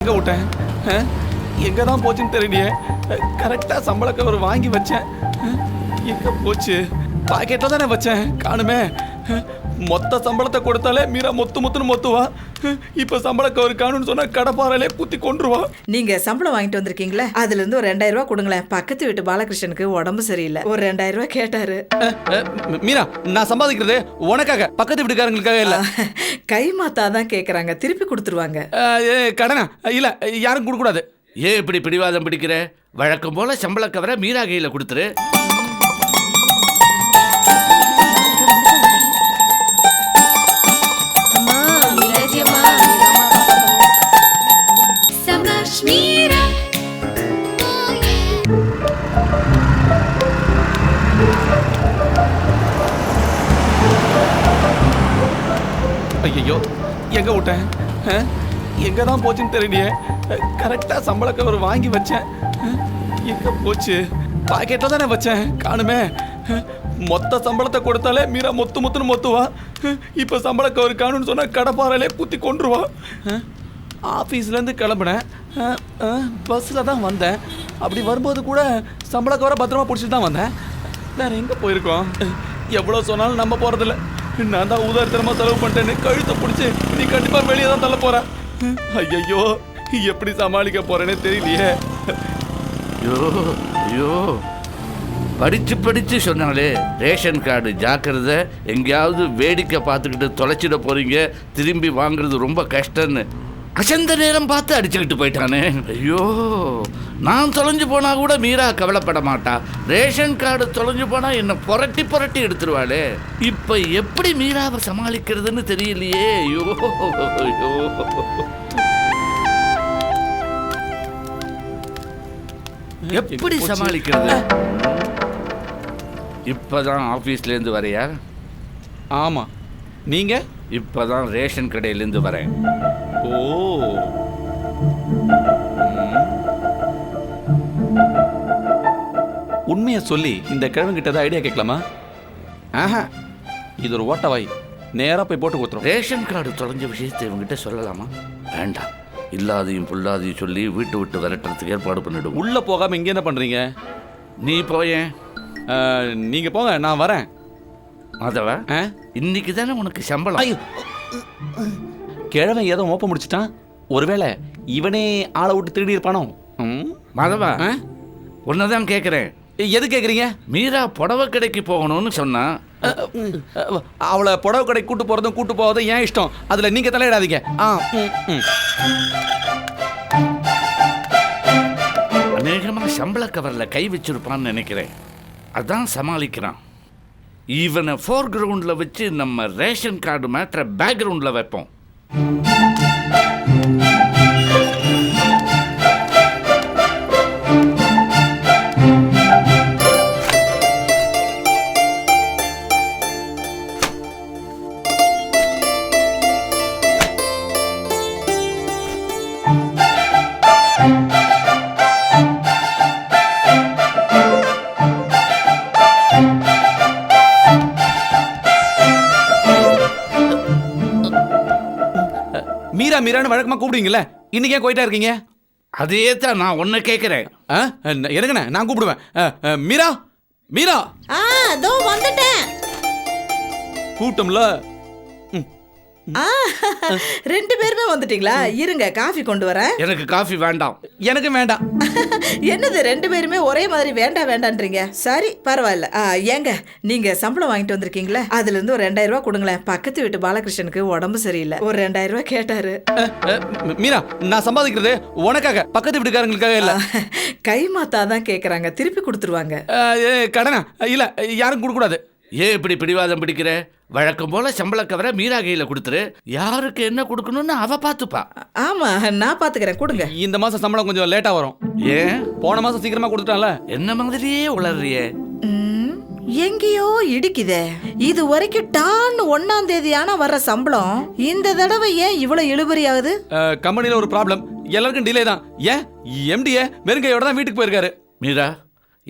எங்க விட்டேன்? எங்க தான் போச்சுன்னு தெரியலையே. கரெக்டா சம்பள கவர் வாங்கி வச்சேன். எங்க போச்சு? பாக்கெட்ல தானே வச்சேன், காணுமே. மொத்த சம்பளத்தை கொடுத்தாலே மீரா மொத்துன்னு மொத்துவா. இப்ப சம்பள கவர் காணும்னு சொன்னா கடப்பாறையிலே குத்தி கொன்றுவா. நீங்க சம்பளம் வாங்கிட்டு வந்திருக்கீங்களே, அதுல இருந்து ஒரு 2000 ரூபாய் கொடுங்களேன். பக்கத்து வீட்டு பாலகிருஷ்ணனுக்கு உடம்பு சரியில்லை, ஒரு 2000 ரூபாய் கேட்டாரு. மீரா, நான் சம்பாதிக்கிறது உனக்காக, பக்கத்து வீட்டுக்காரங்களுக்காக இல்ல. கை மாத்தாதான் கேக்குறாங்க, திருப்பி கொடுத்துருவாங்க. கடனா இல்ல, யாரும் கொடுக்க கூடாது. ஏன் இப்படி பிடிவாதம் பிடிக்கிற? வழக்கம் போல சம்பள கவரை மீரா கையில கொடுத்துரு. ஐயோ, எங்க விட்டேன்? எங்க தான் போச்சுன்னு தெரியலையே. கரெக்டா சம்பள கவர் வாங்கி வச்சேன். எங்க போச்சு? பாக்கெட்ல தானே வச்சேன், காணுமே. மொத்த சம்பளத்தை கொடுத்தாலே மீரா மொத்துன்னு மொத்துவா. இப்ப சம்பள கவர் காணும்னு சொன்னா கடப்பாறையிலே குத்தி கொன்றுவா. ஆஃபீஸ்ல இருந்து கிளம்புனேன், பஸ்ல தான் வந்தேன். அப்படி வரும்போது கூட சம்பள கவரை பத்திரமா பிடிச்சிட்டு தான் வந்தேன். வேற எங்க போயிருக்கோம்? எவ்வளவு சொன்னாலும் நம்ப போறதில்ல. நான் தான் உதாரணமா செலவு பண்ணிட்டேன்னு கழுத்தை பிடிச்சி நீ கண்டிப்பா வெளியே தான் தள்ள போற. ஐயோ, எப்படி சமாளிக்க போறேன்னு தெரியலையே. ஐயோ, படிச்சு சொன்னாலே ரேஷன் கார்டு ஜாக்கிரதை, எங்கேயாவது வேடிக்கை பார்த்துக்கிட்டு தொலைச்சிட போறீங்க, திரும்பி வாங்குறது ரொம்ப கஷ்டம்னு அசந்த நேரம் பார்த்து அடிச்சுக்கிட்டு போயிட்டானே. ஐயோ, நான் தொலைஞ்சு போனா கூட மீரா கவலைப்பட மாட்டா. ரேஷன் கார்டு தொலைஞ்சு போனா என்ன புரட்டி எடுத்துருவாளே. இப்ப எப்படி மீராவை சமாளிக்கிறதுன்னு தெரியலையே. ஐயோ ஐயோ, எப்படி சமாளிக்கிறது? இப்பதான் ஆபீஸ்ல இருந்து வரையா? ஆமா. நீங்க? இப்பதான் ரேஷன் கடையிலிருந்து வரேன். ஓ, உண்மையை சொல்லி இந்த கிழவங்கிட்ட தான் ஐடியா கேட்கலாமா? ஆஹா, இது ஒரு ஓட்டவாய், நேரா போய் போட்டு கொடுத்துரும். ரேஷன் கார்டு தொலைஞ்ச விஷயத்தை இவங்கிட்ட சொல்லலாமா? வேண்டாம், இல்லாதையும் புல்லாதையும் சொல்லி வீட்டு விட்டு விரட்டுறதுக்கு ஏற்பாடு பண்ணிடும். உள்ள போகாம இங்க என்ன பண்றீங்க? நீ போயேன். நீங்க போங்க, நான் வரேன். அதவ இன்னைக்கு தானே உனக்கு சம்பளம். ஐயோ, கிழவன் ஏதோ மோப்ப முடிச்சிட்டான். ஒருவேளை இவனே ஆளை விட்டு திருடி இருப்பானோ? மாதவா, உன்னதான் கேட்குறேன். எது கேட்குறீங்க? மீரா புடவை கடைக்கு போகணும்னு சொன்னா. அவளை புடவை கடைக்கு கூட்டு போகிறதும் கூட்டு போவதும் ஏன் இஷ்டம், அதில் நீங்கள் தலையிடாதீங்க. அநேகமாக சம்பள கவரில் கை வச்சிருப்பான்னு நினைக்கிறேன். அதான் சமாளிக்கிறான். இவனை ஃபோர் கிரவுண்டில் வச்சு நம்ம ரேஷன் கார்டு மேட்ரை பேக்ரவுண்டில் வைப்போம். மீரான்னு வழக்கமா கூப்பிடுவீங்கல்ல, இன்னைக்கு ஏன் போயிட்டா இருக்கீங்க? அதே தான் நான் ஒன்னு கேட்கிறேன். எனக்குண்ணே, நான் கூப்பிடுவேன். மீரா, மீரா. அதோ வந்துட்டேன். கூட்டம்ல ரெண்டு பேருமே வந்துட்டீங்களா? இருங்க, காஃபி கொண்டு வரேன். எனக்கு காஃபி வேண்டாம். எனக்கு வேண்டாம். என்னது ரெண்டு பேருமே ஒரே மாதிரி வேண்டான்றீங்க? சரி, பரவாயில்ல. ஏங்க, நீங்க சம்பளம் வாங்கிட்டு வந்திருக்கீங்களே, அதுல இருந்து ஒரு 2000 ரூபாய் கொடுங்களேன். பக்கத்து வீட்டு பாலகிருஷ்ணனுக்கு உடம்பு சரியில்லை, ஒரு 2000 ரூபாய் கேட்டாரு. மீரா, நான் சம்பாதிக்கிறது உனக்காக, பக்கத்து வீட்டுக்காரங்களுக்காக இல்ல. கை மாத்தாதான் கேக்குறாங்க, திருப்பி கொடுத்துருவாங்க. கடனா இல்ல, யாரும் கொடுக்க கூடாது. ஏன் இப்படி பிடிவாதம் பிடிக்கிற? வழக்கம் போல சம்பள கவரை மீரா கையில கொடுத்துரு. யாருக்கு என்ன கொடுக்கணும்னு அவ பாத்துப்பா. ஆமா, நான் பாத்துக்கிறேன், கொடுங்க. இந்த மாசம் சம்பளம் கொஞ்சம் லேட்டா வரும். ஏன்? போன மாசம் சீக்கிரமா கொடுத்துட்டான்ல. என்ன மாதிரியே உளறியே. எங்கேயோ இடிக்குதே. இது வரைக்கும் டான்னு 1ஆம் தேதி ஆனா வர்ற சம்பளம் இந்த தடவை ஏன் இவ்வளவு இழுபறி ஆகுது? கம்பெனில ஒரு ப்ராப்ளம், எல்லாருக்கும் டிலே தான். ஏன் எம்டிஏ வெறுங்கையோட தான் வீட்டுக்கு போயிருக்காரு. மீரா,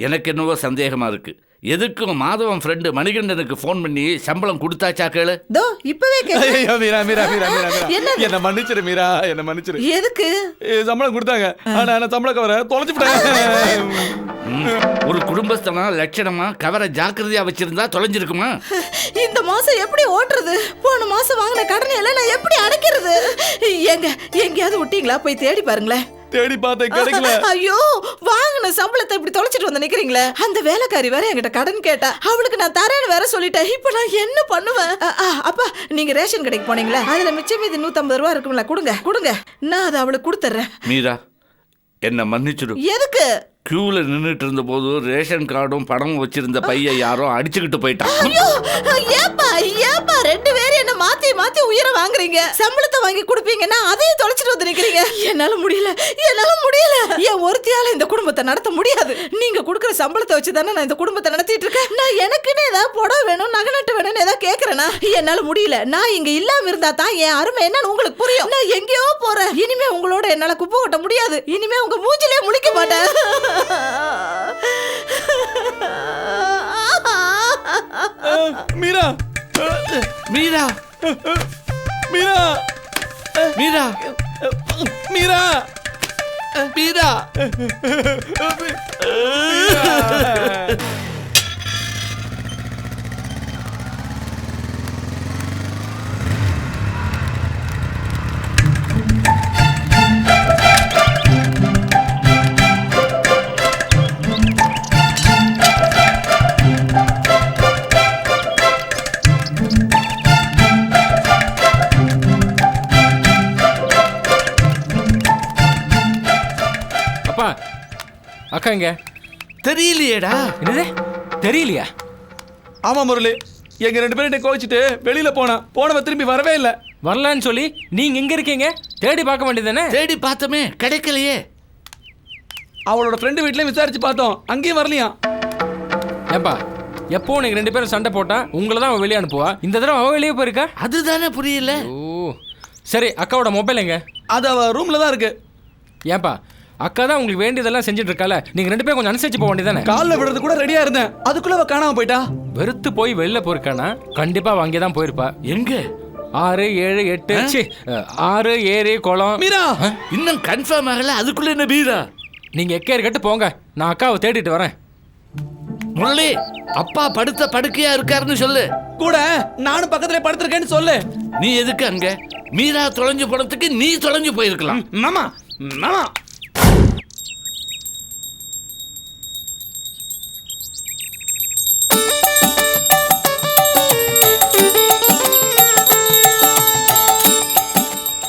எனக்கு என்னவோ சந்தேகமா இருக்கு. எதுக்கும் மாதவன் ஃப்ரெண்டு மணிகண்டனுக்கு ஃபோன் பண்ணி சம்பளம் கொடுத்தாச்சா கேளு. தோ இப்பவே கேக்குறேன். ஐயோ மீரா மீரா மீரா மீரா மீரா என்னது? என்ன மன்னிச்சிரு மீரா, என்ன மன்னிச்சிரு. எதுக்கு? சம்பளம் கொடுத்தாங்க, ஆனா என்ன சம்பளம் கவரை தொலைச்சு விட்டாங்க. ஒரு குடும்பஸ்தனா லட்சணமா கவரை ஜாக்கிரதையா வச்சிருந்தா தொலைஞ்சிருக்குமா? இந்த மாசம் எப்படி ஓட்டுறது? போன மாசம் வாங்கின கடனை எல்லாம் நான் எப்படி அடைக்கிறது? எங்கேயாவது விட்டீங்களா? போய் தேடி பாருங்களேன். தேடி பார்த்தேன், கிடைக்கல. ஐயோ, வாங்கின சம்பளத்தை இப்படி தொலைச்சிட்டு வந்து நிக்கிறீங்களே. அந்த வேலைக்காரி வேற என்கிட்ட கடன் கேட்டா, அவளுக்கு நான் தரேன்னு வேற சொல்லிட்டேன். இப்ப நான் என்ன பண்ணுவேன்? அப்பா, நீங்க ரேஷன் கடைக்கு போனீங்களா? அதுல மிச்சம் மீதி 150 ரூபா இருக்கும்ல, கொடுங்க. நான் அதை அவளுக்கு கொடுத்துறேன். மீரா, என்ன மன்னிச்சிடு. எதுக்கு? கியூல நின்னுட்டு இருந்த போது ரேஷன் கார்டும் பணமும் வச்சிருந்த பைய யாரோ அடிச்சுக்கிட்டு போயிட்டான். ஐயோ, ஏப்பா 2 பேரும் என்ன மாத்தி உயிரை வாங்குறீங்க? சம்பளத்தை வாங்கி கொடுப்பீங்கன்னா அதையும் தொலைச்சிட்டு வந்து நிக்கிறீங்க. என்னால முடியல. என் ஒருத்தியால இந்த குடும்பத்தை நடத்த முடியாது. நீங்க கொடுக்குற சம்பளத்தை வச்சுதானே நான் இந்த குடும்பத்தை நடத்திட்டு இருக்கேன். நான் எனக்குன்னு ஏதாவது புடவை வேணும், நகை நட்டு வேணும்னு ஏதாவது கேட்கறேனா? என்னால முடியல. நான் இங்க இல்லாம இருந்தா தான் என் அருமை என்னன்னு உங்களுக்கு புரியும். நான் எங்கேயோ போறேன். இனிமே உங்களோட என்னால குப்பை கொட்ட முடியாது. இனிமே உங்க மூஞ்சிலே முழிக்க மாட்டேன். மீரா மீரா மீரா மீரா மீரா மீரா அக்கா இங்க தெரியலையேடா. என்னது தெரியலையா? ஆமா முரளி, எங்க 2 பேரும் கோவிச்சுட்டு வெளியில போனவ திரும்பி வரவே இல்லை. வரலான்னு சொல்லி நீங்க எங்க இருக்கீங்க? தேடி பார்க்க வேண்டியதானே? தேடி பார்த்தமே, கிடைக்கலையே. அவளோட ஃப்ரெண்டு வீட்லயும் விசாரிச்சு பார்த்தோம், அங்கேயும் வரலையா. ஏப்பா, எப்போ நீங்க 2 பேரும் சண்டை போட்டா உங்களை தான் அவன் வெளியே அனுப்புவா. இந்த தடவை அவ வெளியே போயிருக்கா? அதுதானே புரியல. ஓ சரி, அக்காவோட மொபைல் எங்க? அது அவ ரூம்ல தான் இருக்கு. ஏப்பா, அக்கா தான் உங்களுக்கு வேண்டியதெல்லாம் செஞ்சுட்டு இருக்கால, நீங்க 2 பேரும் கொஞ்சம் அனுசரிச்சு போக வேண்டியதானே? காலில் விடுறது கூட ரெடியா இருந்தேன், அதுக்குள்ள அவ காணாம போயிட்டா. வெறுத்து போய் வெளில போயிருக்கானா? கண்டிப்பா அவ அங்கே தான் போயிருப்பா. எங்க? 6 7 8 6 ஏரி குளம். மீரா இன்னும் கன்ஃபார்ம் ஆகல, அதுக்குள்ள என்ன மீரா? நீங்க எக்கேர் கட்டு போங்க, நான் அக்காவை தேடிட்டு வரேன். முரளி, அப்பா படுத்த படுக்கையா இருக்காருன்னு சொல்லு. கூட நானும் பக்கத்துல படுத்திருக்கேன்னு சொல்லு. நீ எதுக்கு அங்க? மீரா தொலைஞ்சு போனதுக்கு நீ தொலைஞ்சு போயிருக்கலாம். மாமா மாமா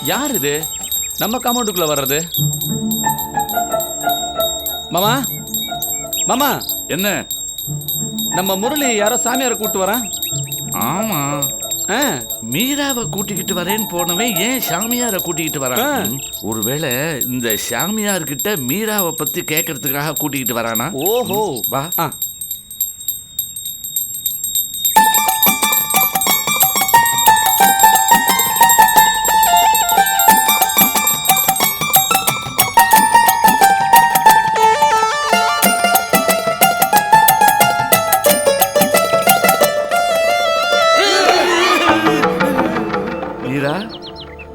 யார் இது நம்ம காம்பவுண்டுக்குள்ள வர்றது? மாமா மாமா, என்ன? நம்ம முரளி யாரோ சாமியாரை கூப்பிட்டு வரான். ஆமா, மீராவை கூட்டிக்கிட்டு வரேன்னு போனவன் ஏன் சாமியாரை கூட்டிக்கிட்டு வரான்? ஒருவேளை இந்த சாமியார்கிட்ட மீராவை பத்தி கேட்கறதுக்காக கூட்டிக்கிட்டு வரானா? ஓஹோ, வா. மீரா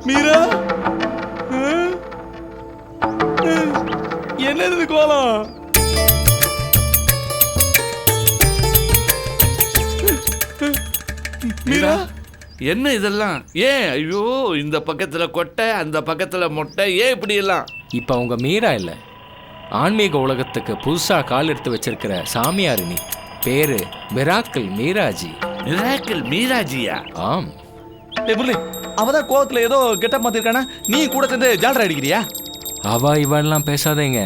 மீரா, என்னது கோலம்? மீரா, என்ன இதெல்லாம்? ஏன்? ஐயோ, இந்த பக்கத்துல கொட்டை, அந்த பக்கத்துல மொட்டை, ஏன் இப்படி எல்லாம்? இப்ப உங்க மீரா இல்ல, ஆன்மீக உலகத்துக்கு புதுசா கால் எடுத்து வச்சிருக்கிற சாமியாரினி. பேரு மிராக்கிள் மீராஜி. மிராக்கிள் மீராஜியா? ஆம். முரளி, அவதான் கோவத்துல ஏதோ கெட்டப் மாத்திருக்கானா, நீ கூட சேர்ந்து ஜால்ரா அடிக்கிறியா? அவா இவெல்லாம் பேசாதீங்க.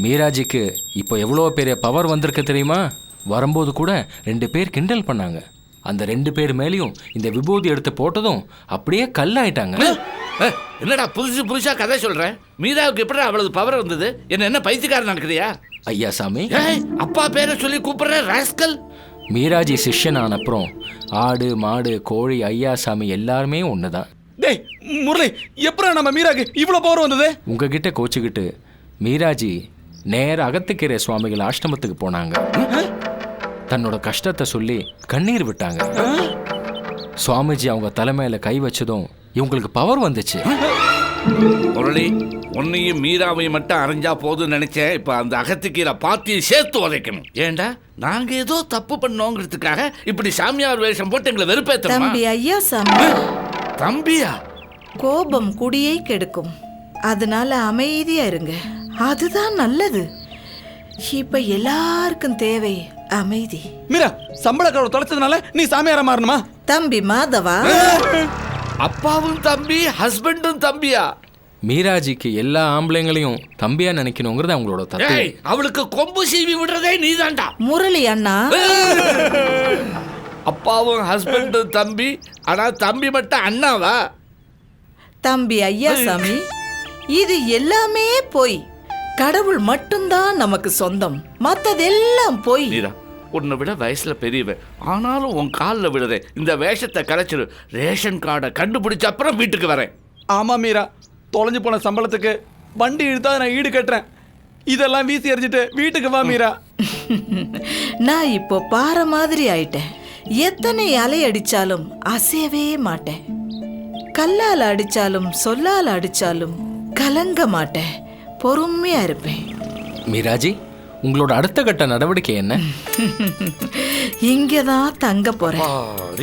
மீராஜிக்கு இப்போ எவ்வளோ பெரிய பவர் வந்திருக்கு தெரியுமா? வரும்போது கூட 2 பேர் கிண்டல் பண்ணாங்க. அந்த 2 பேர் மேலேயும் இந்த விபூதி எடுத்து போட்டதும் அப்படியே கல்லாயிட்டாங்க. என்னடா புதுசா கதை சொல்ற? மீராவுக்கு எப்படி அவ்வளவு பவர் வந்தது? என்ன பைத்தியக்காரன் நடக்கிறியா? ஐயா சாமி, அப்பா பேரை சொல்லி கூப்பிடுற ராஸ்கல். மீராஜி சிஷ்யன் ஆன அப்புறம் ஆடு மாடு கோழி ஐயா சாமி எல்லாருமே ஒண்ணுதான். டேய் முரளி, எப்பறா நம்ம மீராக்கு இவ்ளோ பவர் வந்தது? உங்ககிட்ட கோச்சுக்கிட்டு மீராஜி நேர அகத்திக்கீரை சுவாமிகள் ஆஷ்டமத்துக்கு போனாங்க. தன்னோட கஷ்டத்தை சொல்லி கண்ணீர் விட்டாங்க. சுவாமிஜி அவங்க தலைமையில கை வச்சதும் இவங்களுக்கு பவர் வந்துச்சு. முரளி, உன்னையும் மீராவையும் மட்டும் அரைஞ்சா போதும்னு நினைச்சேன். இப்ப அந்த அகத்திக்கீரை பாத்தியும் சேர்த்து உதைக்கணும். ஏண்டா நாங்க ஏதோ தப்பு பண்ணோங்கிறதுக்காக இப்படி சாமியார் வேஷம் போட்டு எங்களை வெறுப்பேத்தமா? தம்பி ஐயா சாமி, தம்பியா? கோபம் குடியை கெடுக்கும். அதனால அமைதியா இருங்க, அதுதான் நல்லது. இப்ப எல்லாருக்கும் தேவை அமைதி. மீரா, சம்பளக்கார தொலைச்சதுனால நீ சாமியாரா மாறணுமா? தம்பி மாதவா, அப்பாவும் தம்பி, ஹஸ்பண்டும் தம்பியா? மீராஜிக்கு எல்லா ஆம்பளைங்களையும் தம்பியா நினைக்கணுங்கிறது அவங்களோட தப்பு. ஏய், அவளுக்கு கொம்பு சீவி விடுறதே நீதான்டா. முரளி அண்ணா, அப்பாவும் ஹஸ்பண்டும் தம்பி, ஆனா தம்பி மட்டும் அண்ணாவா? தம்பி ஐயா சாமி, இது எல்லாமே போய் கடவுள் மட்டும்தான் நமக்கு சொந்தம், மத்ததெல்லாம் போய். மீரா, உன்னை விட வயசுல பெரியவன், ஆனாலும் உன் காலில் விடுறேன். இந்த வேஷத்தை கலைச்சிரு. ரேஷன் கார்டை கண்டுபிடிச்ச அப்புறம் வீட்டுக்கு வரேன். ஆமா மீரா, தொலைஞ்சு போன சம்பளத்துக்கு வண்டி இழுத்தா நான் ஈடு கட்டுறேன். இதெல்லாம் வீசி எறிஞ்சிட்டு வீட்டுக்கு வா மீரா. நான் இப்போ பாறை மாதிரி ஆயிட்டேன். எத்தனை அலை அடிச்சாலும் அசையவே மாட்டேன். கல்லால் அடிச்சாலும் சொல்லால் அடிச்சாலும் கலங்க மாட்டேன். பொறுமையா இருப்பேன். மீராஜி, உங்களோட அடுத்த கட்ட நடவடிக்கை என்ன? இங்கதான் தங்க போறேன்.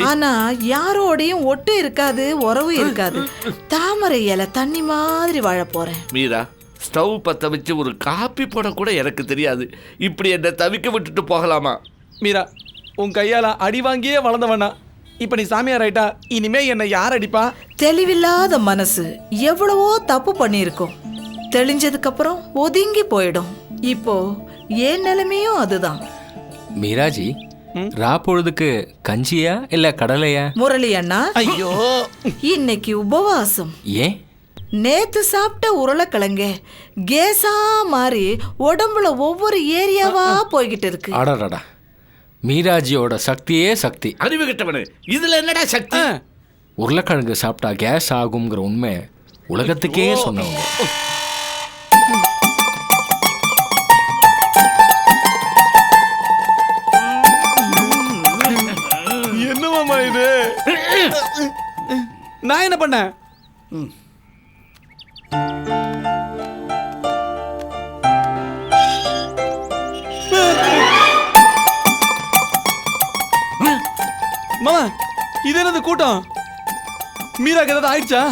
ஆனா யாரோடையும் ஒட்டு இருக்காது, உறவு இருக்காது. தாமரை இலை தண்ணி மாதிரி வாழ போறேன். மீரா, ஸ்டவ் பற்ற வச்சு ஒரு காப்பி போட கூட எனக்கு தெரியாது. இப்படி என்னை தவிக்க விட்டுட்டு போகலாமா? மீரா, உன் கையால அடி வாங்கியே வளர்ந்தவனா, இப்ப நீ சாமியார் ஆயிட்டா, இனிமே என்னை யார் அடிப்பா? தெளிவில்லாத மனசு எவ்வளவோ தப்பு பண்ணியிருக்கோம். தெளிஞ்சதுக்கு அப்புறம் ஒதுங்கி போயிடும். இப்போ ஏன் நிலைமையும் அதுதான். மீராஜி, ராப்பொழுதுக்கு கஞ்சியா இல்ல கடலையா? முரளி அண்ணா, ஐயோ, இன்னைக்கு உபவாசம். ஏன்? நேத்து சாப்பிட்ட உருளைக்கிழங்க கேஸா மாறி உடம்புல ஒவ்வொரு ஏரியாவா போய்கிட்டு இருக்கு. அடடா, மீராஜியோட சக்தியே சக்தி. அறிவு கிட்டவனு, இதுல என்னடா சக்தி? உருளைக்கிழங்கு சாப்பிட்டா கேஸ் ஆகுங்கிற உண்மை உலகத்துக்கே சொன்னவங்க. என்னமாமா இது? நான் என்ன பண்ணேன்? மாமா, இது என்னது கூட்டம்? மீராக்கு ஏதாவது ஆயிடுச்சா?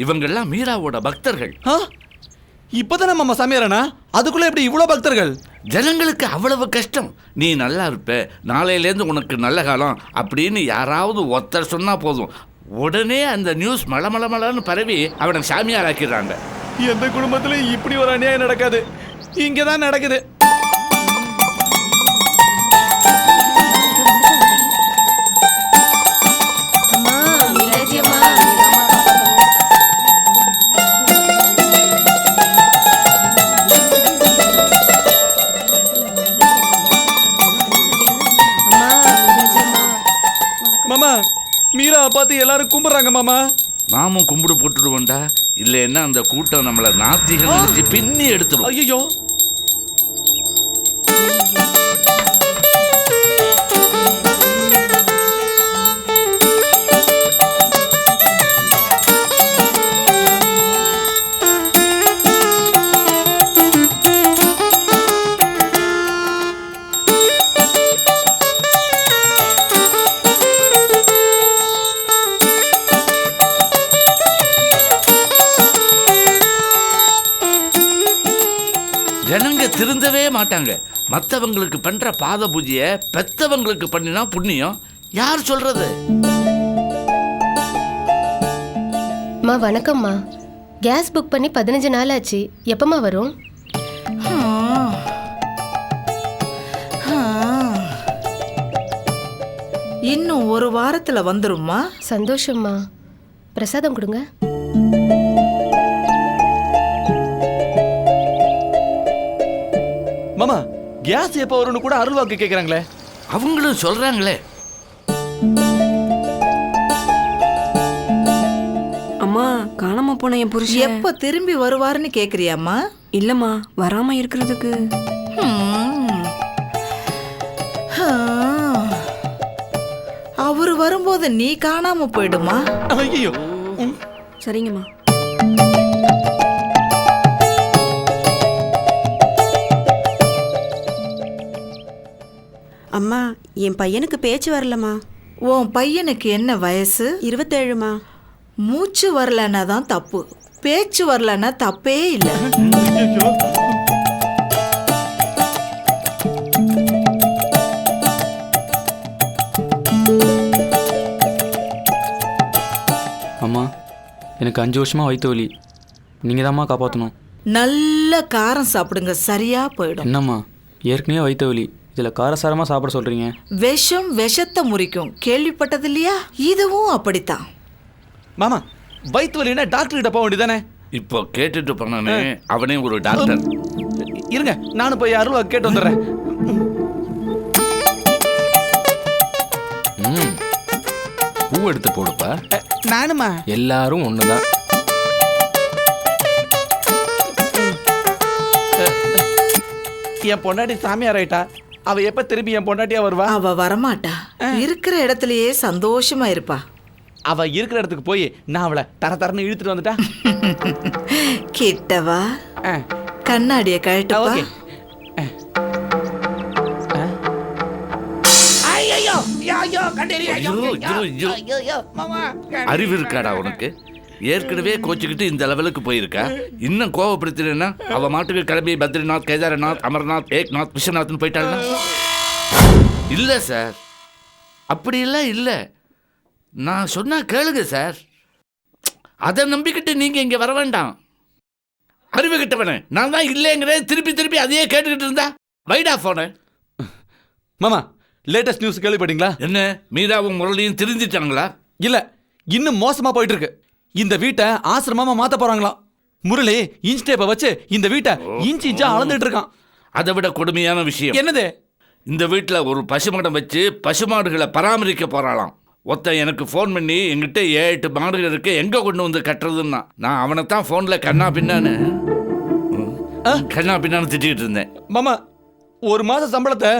இவங்கெல்லாம் மீராவோட பக்தர்கள். இப்பதானே மாமா சாமியாரானா, அதுக்குள்ள எப்படி இவ்வளவு பக்தர்கள்? ஜனங்களுக்கு அவ்வளவு கஷ்டம். நீ நல்லா இருப்ப, நாளையிலேருந்து உனக்கு நல்ல காலம் அப்படின்னு யாராவது ஒருத்தர் சொன்னா போதும், உடனே அந்த நியூஸ் மளமளமளன்னு பரவி அவனை சாமியார் ஆக்கிடுறாங்க. எந்த குடும்பத்திலும் இப்படி ஒரு அநியாயம் நடக்காது, இங்கதான் நடக்குது. மாமா, மீராவை பார்த்து எல்லாரும் கும்பிடுறாங்க மாமா. நாமும் கும்பிடு போட்டுடுவோண்டா, இல்லைன்னா அந்த கூட்டம் நம்மளை நாத்திகம் நினைச்சு பின்னி எடுத்துடும். ஐயோ, ஜனங்க திருந்தவே மாட்டாங்க. மற்றவங்களுக்கு பண்ற பாத பூஜையை பெத்தவங்களுக்கு பண்ணினா புண்ணியம். யார் சொல்றது? அம்மா வணக்கம்மா. கேஸ் புக் பண்ணி 15 நாள் ஆச்சு. எப்பமா வரும்? இன்னும் ஒரு வாரத்துல வந்துரும்மா. சந்தோஷம்மா. பிரசாதம் கொடுங்க. மாமா, கேஸ் எப்ப வரும்னு கூட அருள்வாக்கு கேக்குறாங்களே. அவங்களும் சொல்றாங்களே. அம்மா, காணாம போன என் புருஷன் எப்ப திரும்பி வருவாருன்னு கேக்குறியாம்மா? இல்லம்மா, வராம இருக்கிறதுக்கு ஹம். வரும்போது நீ காணாம போயிடுமா? ஐயோ, சரிங்கம்மா. அம்மா, என் பையனுக்கு பேச்சு வரலம்மா. உன் பையனுக்கு என்ன வயசு? 27மா. மூச்சு வரலன்னா தான் தப்பு, பேச்சு வரலன்னா தப்பே இல்லை. அம்மா, எனக்கு 5 வருஷமா வயிற்று வலி. நீங்கள் தான்மா காப்பாற்றணும். நல்ல காரம் சாப்பிடுங்க, சரியா போயிடும். என்னம்மா, ஏற்கனவே வயிற்று வலி, இதில் காரசாரமாக சாப்பிட சொல்கிறீங்க. விஷம் விஷத்தை முறிக்கும், கேள்விப்பட்டது இல்லையா? இதுவும் அப்படித்தான். மாமா, வயிற்று வலினா டாக்டர் கிட்ட போக வேண்டியதானே? இப்போ கேட்டுட்டு போனானே அவனே ஒரு டாக்டர். இருங்க, நானும் போய் அருள்வா கேட்டு வந்துடுறேன். பூ எடுத்து போடுப்பா. நானுமா? எல்லாரும் ஒண்ணுதான். என் பொண்டாட்டி சாமியார் ஆயிட்டா. அவ எப்ப திரும்பி என் பொண்டாட்டியா வருவா? அவ வரமாட்டா, இருக்கிற இடத்துலயே சந்தோஷமா இருப்பா. அவ இருக்கிற இடத்துக்கு போய் நான் அவளை தர தரன்னு இழுத்துட்டு வந்துட்டா. கிட்டவா, கண்ணாடிய கழட்டுப்பா. ஓகே. அறிவு இருக்காடா உனக்கு? ஏற்கனவே கோச்சுக்கிட்டு இந்த லெவலுக்கு போயிருக்கா. இன்னும் கோவப்படுத்தினா அவ மாட்டுக்கு கிளம்பி பத்ரிநாத், கேதாரநாத், அமர்நாத், ஏக்நாத், விஸ்வநாத்னு போயிட்டாள்னா? இல்ல சார், அப்படியெல்லாம் இல்ல. நான் சொன்னா கேளுங்க சார். அதை நம்பிக்கிட்டு நீங்க இங்க வர வேண்டாம். அறிவு கிட்டவன நான் தான் இல்லைங்கிறேன். திருப்பி திருப்பி அதையே கேட்டுக்கிட்டு இருந்தா வைடா போன. மாமா, லேட்டஸ்ட் நியூஸ் கேள்விப்பட்டீங்களா? என்ன, மீராவும் முரளியும் திருந்திட்டாங்களா? இல்ல, இன்னும் மோசமா போயிட்டு இருக்கு. இந்த வீட்டை ஆசிரமமா மாத்த போறாங்களாம். முரளி இன்ச் டேப்பை வச்சு இந்த வீட்டை இன்ச் இன்ச்சா அளந்துட்டு இருக்கான். அதை விட கொடுமையான விஷயம் என்னது? இந்த வீட்டுல ஒரு பசுமடம் வச்சு பசுமாடுகளை பராமரிக்க போறாளாம். ஒருத்தன் எனக்கு ஃபோன் பண்ணி என்கிட்ட 7-8 மாடுகள் இருக்கு, எங்க கொண்டு வந்து கட்டுறதுன்னா நான் அவனைத்தான் ஃபோன்ல கண்ணா பின்னான்னு திட்டிக்கிட்டு இருந்தேன். மாமா, ஒரு மாச சம்பளத்தை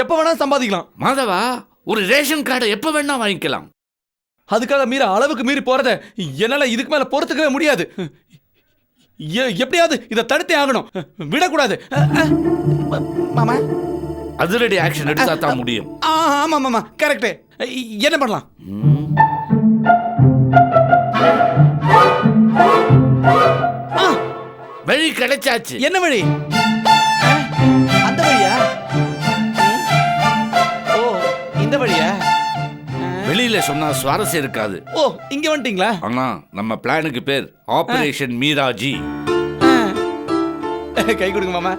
எப்ப வேணா சம்பாதிக்கலாம். மாதவா, ஒரு ரேஷன் கார்டை எப்ப வேணா வாங்கிக்கலாம். அதுக்காக மீற அளவுக்கு மீறி போறத என்னால இதுக்கு மேல பொறுத்துக்கவே முடியாது. எப்படியாவது இதை தடுத்தே ஆகணும், விடக்கூடாது. மாமா, அதிரடி ஆக்ஷன் எடுத்தா தான் முடியும். ஆமா மாமா, கரெக்ட். என்ன பண்ணலாம்? வழி கிடைச்சாச்சு. என்ன வழி? அந்த வழியா? ஓ, இந்த வழியா? வெளியில சொன்னா சுவாரஸ்யம் இருக்காது. ஓ, இங்க வந்துட்டீங்களா? ஆனா நம்ம பிளானுக்கு பேர் ஆபரேஷன் மீராஜி. கை கொடுங்க மாமா.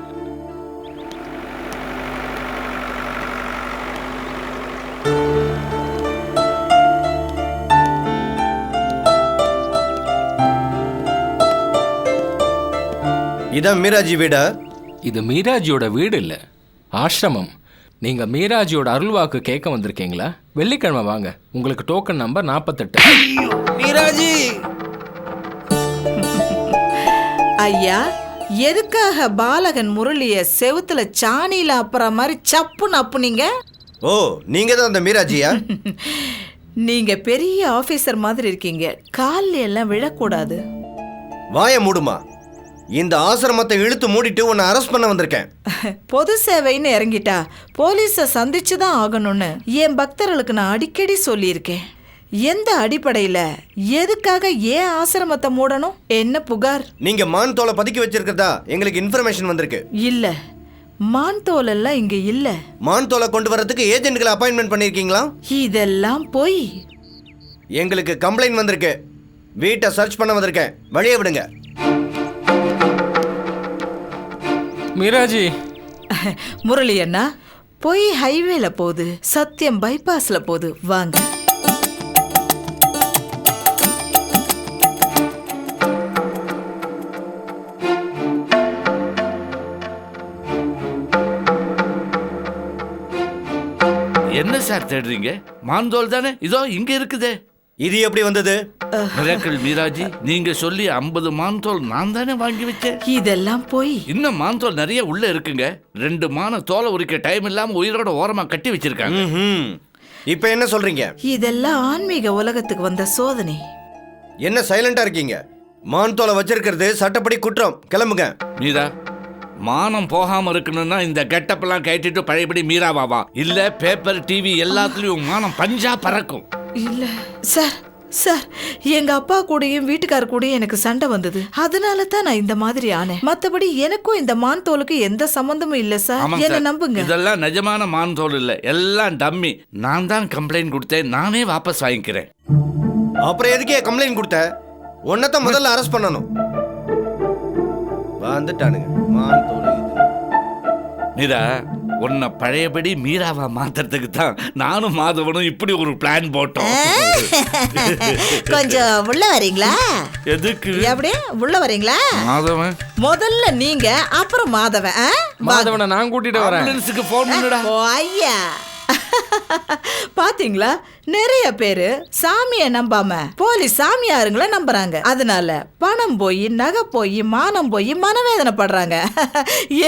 இதான் மீராஜி வீடா? இது மீராஜியோட வீடு இல்ல, ஆசிரமம். நீங்க மீராஜியோட அருள்வாக்கு கேட்க வந்திருக்கீங்களா? வெள்ளிக்கிழமை வாங்க, உங்களுக்கு டோக்கன் நம்பர் 48. மீராஜி ஐயா, எதுக்காக பாலகன் முரளிய செவுத்துல சாணியில அப்புறம் மாதிரி சப்புன்னு அப்புனீங்க? ஓ, நீங்க தான் அந்த மீராஜியா? நீங்க பெரிய ஆபீசர் மாதிரி இருக்கீங்க, கால்ல எல்லாம் விழக்கூடாது. வாய மூடுமா. இந்த ஆசிரமத்தை இழுத்து மூடிட்டு உன்னை அரெஸ்ட் பண்ண வந்திருக்கேன். பொது சேவைன்னு இறங்கிட்டா போலீஸை சந்திச்சு தான் ஆகணும்னு என் பக்தர்களுக்கு நான் அடிக்கடி சொல்லியிருக்கேன். எந்த அடிப்படையில, எதுக்காக ஏன் ஆசிரமத்தை மூடணும்? என்ன புகார்? நீங்க மான் தோலை பதுக்கி வச்சிருக்கிறதா எங்களுக்கு இன்ஃபர்மேஷன் வந்திருக்கு. இல்ல, மான் தோல் எல்லாம் இங்க இல்ல. மான் தோலை கொண்டு வரதுக்கு ஏஜென்ட்களை அப்பாயின்மெண்ட் பண்ணிருக்கீங்களா? இதெல்லாம் போய் எங்களுக்கு கம்ப்ளைண்ட் வந்திருக்கு. வீட்டை சர்ச் பண்ண வந்திருக்கேன், வழியை விடுங்க. மீராஜி, முரளி அண்ணா, போய் ஹைவேல போகுது, சத்தியம் பைபாஸ்ல போகுது, வாங்க. என்ன சார் தேடுறீங்க? மாந்தோல் தானே, இதோ இங்க இருக்குதே. இது எப்படி வந்தது? மிராக்கிள் மீராஜி, நீங்க சொல்லி 50 மான்தோல் நான் தானே வாங்கி வச்சேன். இதெல்லாம் போய் இன்னும் மான்தோல் நிறைய உள்ள இருக்குங்க. 2 மான தோலை உரிக்க டைம் இல்லாம உயிரோட ஓரமா கட்டி வச்சிருக்காங்க. இப்போ என்ன சொல்றீங்க? இதெல்லாம் ஆன்மீக உலகத்துக்கு வந்த சோதனை. என்ன சைலண்டா இருக்கீங்க? மான் தோலை வச்சிருக்கிறது சட்டப்படி குற்றம். கிளம்புங்க. மீரா, மானம் போகாம இருக்கணும்னா இந்த கெட்டப்பெல்லாம் கேட்டுட்டு பழையபடி மீராவாவா? இல்ல பேப்பர் டிவி எல்லாத்துலயும் மானம் பஞ்சா பறக்கும். இல்ல சார், சார் எங்க அப்பா கூடயும் வீட்டுக்கார கூடயும் எனக்கு சண்டை வந்தது. அதனால தான் நான் இந்த மாதிரி ஆனேன். மத்தபடி எனக்கும் இந்த மான் தோலுக்கும் எந்த சம்பந்தமும் இல்ல சார். ஆமாங்க என்ன சார். நம்புங்க. இதெல்லாம் நிஜமான மான் தோல் இல்ல, எல்லாம் டம்மி. நான் தான் கம்ப்ளைண்ட் கொடுத்தேன், நானே வாபஸ் வாங்கிக்கிறேன். அப்புறம் எதுக்கே கம்ப்ளைண்ட் கொடுத்த? உன்னதான் முதல்ல அரெஸ்ட் பண்ணணும். வந்துட்டானுங்க மான் தோல் இது. மீரா, உன்னை பழையபடி மீராவா மாத்துறதுக்கு தான் நானும் மாதவனும் இப்படி ஒரு பிளான் போட்டோம். கொஞ்சம் உள்ள வரீங்களா? எதுக்கு? அப்படியே உள்ள வரீங்களா? மாதவன் முதல்ல நீங்க, அப்புறம் மாதவன். மாதவனை நான் கூட்டிட்டு வரேன். ஆம்புலன்ஸுக்கு போன் பண்ணுடா. ஓ ஐயா, பாத்தீங்களா? நிறைய பேரு சாமிய நம்பாம போலி சாமியாருங்களை நம்புறாங்க. அதனால பணம் போய், நகை போய், மானம் போய் மனவேதனை படுறாங்க.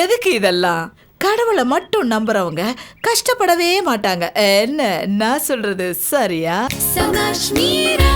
எதுக்கு இதெல்லாம்? கடவுளை மட்டும் நம்புறவங்க கஷ்டப்படவே மாட்டாங்க. என்ன நான் சொல்றது சரியா? சகாஷ்மீரா